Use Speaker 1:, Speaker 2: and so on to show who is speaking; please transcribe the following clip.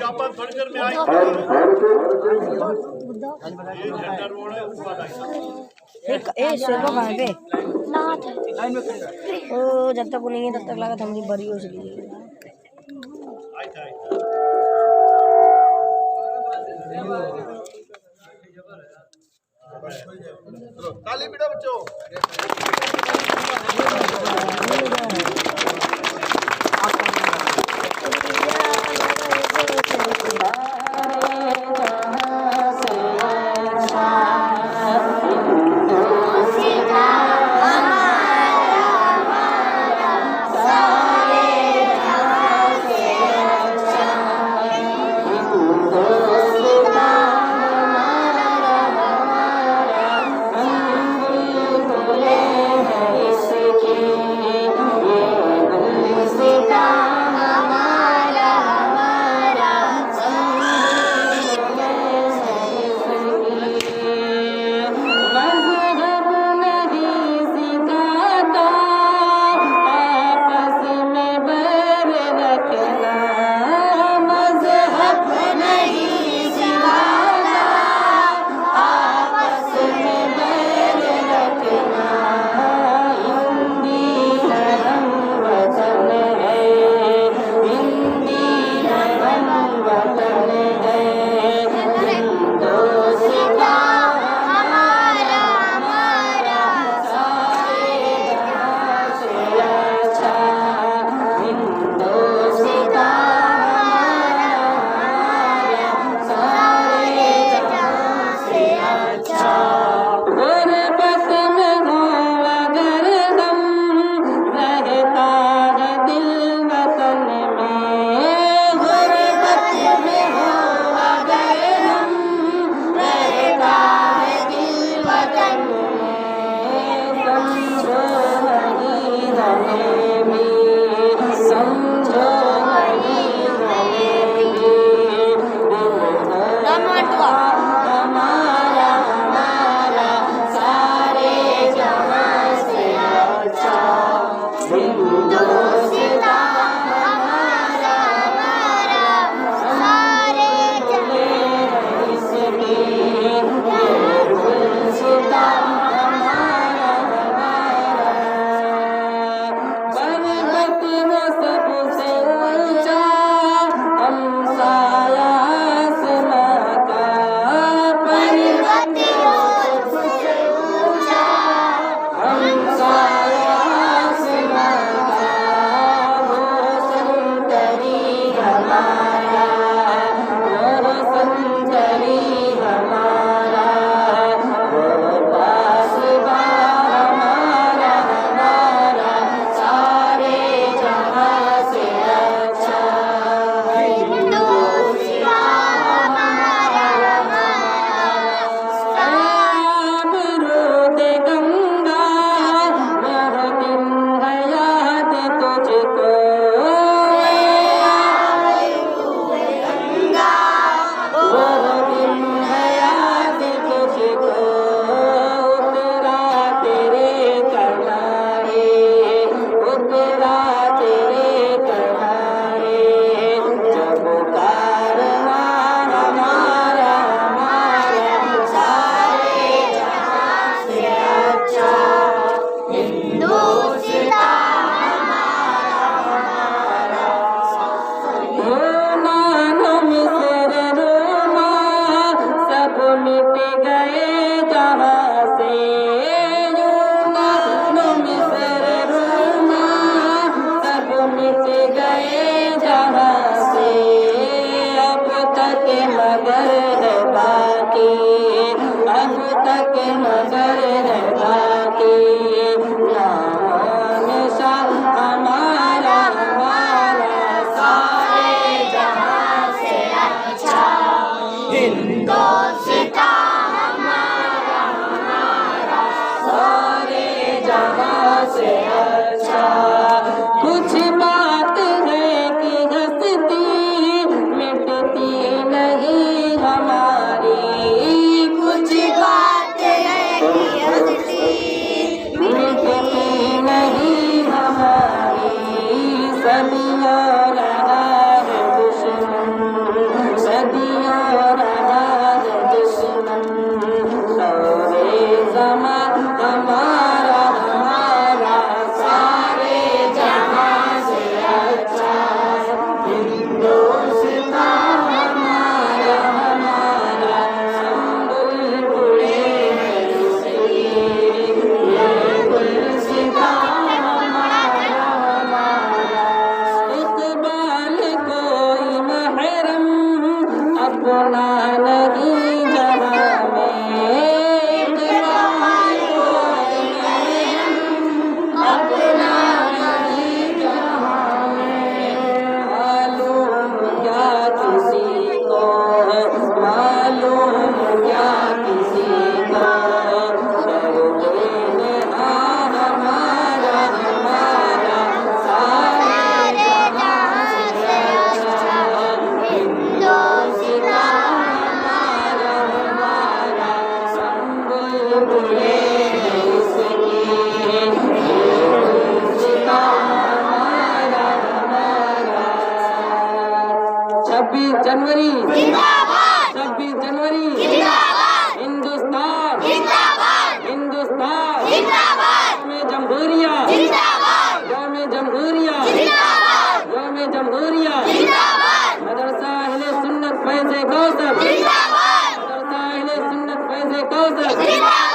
Speaker 1: ਆਪਾਂ ਥੋੜੀ ਦੇਰ में आए ये जनरल रोड है ऊपर
Speaker 2: एक ए सेवा कहाँ पे ओ जब तक वो नहीं है तब तक लगा थमनी बड़ी हो चली
Speaker 1: आए थे चलो ताली बेटा बच्चों
Speaker 3: अपना नहीं जहाँ में, एक मोहम्मद में अपना नहीं जहाँ में। मालूम क्या किसी को, मालूम क्या किसी को, शर्ते निगाह हमारा हमारा सारे जहां से अच्छा, हिंदोस्तान हमारा हमारा, संबल बुले इसकी, हिंदोस्तान हमारा हमारा। 26 जनवरी जिंदाबाद, 26 जनवरी जिंदाबाद, हिंदुस्तान जिंदाबाद, हिंदुस्तान जिंदाबाद, में जमहूरिया जिंदाबाद, यौम जमहूरिया जिंदाबाद, यौम जमहूरिया जिंदाबाद, मदरसा अहले सुन्नत फैज़ कौसर जिंदाबाद, मदरसा अहले सुन्नत फैज़ कौसर जिंदाबाद।